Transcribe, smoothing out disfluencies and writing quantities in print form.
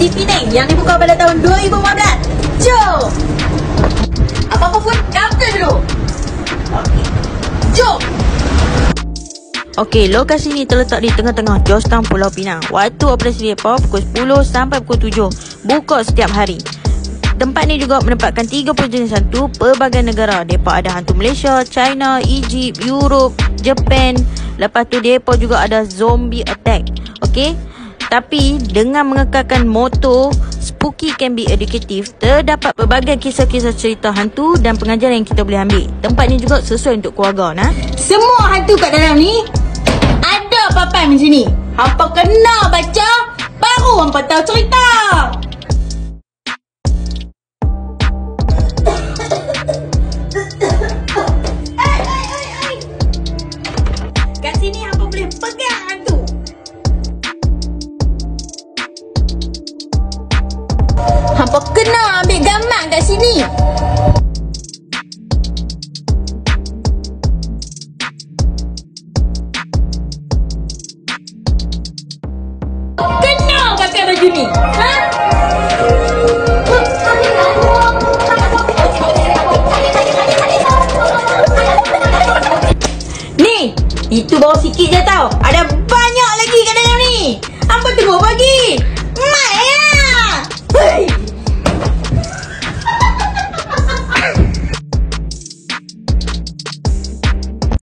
di Penang yang dibuka pada tahun 2015. Jom! Apa-apa pun, kata dulu. Jom! Okey, lokasi ni terletak di tengah-tengah Georgetown, Pulau Pinang. Waktu operasi mereka pukul 10 sampai pukul 7. Buka setiap hari. Tempat ni juga menempatkan 30 jenis hantu pelbagai negara. Mereka ada hantu Malaysia, China, Egypt, Europe, Japan. Lepas tu mereka juga ada zombie attack. Okey? Tapi dengan mengekalkan moto Spooky Can Be Educative, terdapat pelbagai kisah-kisah cerita hantu dan pengajaran yang kita boleh ambil. Tempat ni juga sesuai untuk keluarga, nah. Semua hantu kat dalam ni ada papan macam ni. Hampa kena baca, baru hampa tahu cerita. Kat sini hampa boleh pegang hantu. Hampa kena ambil gambar kat sini. Kena pakai baju ni. Ha?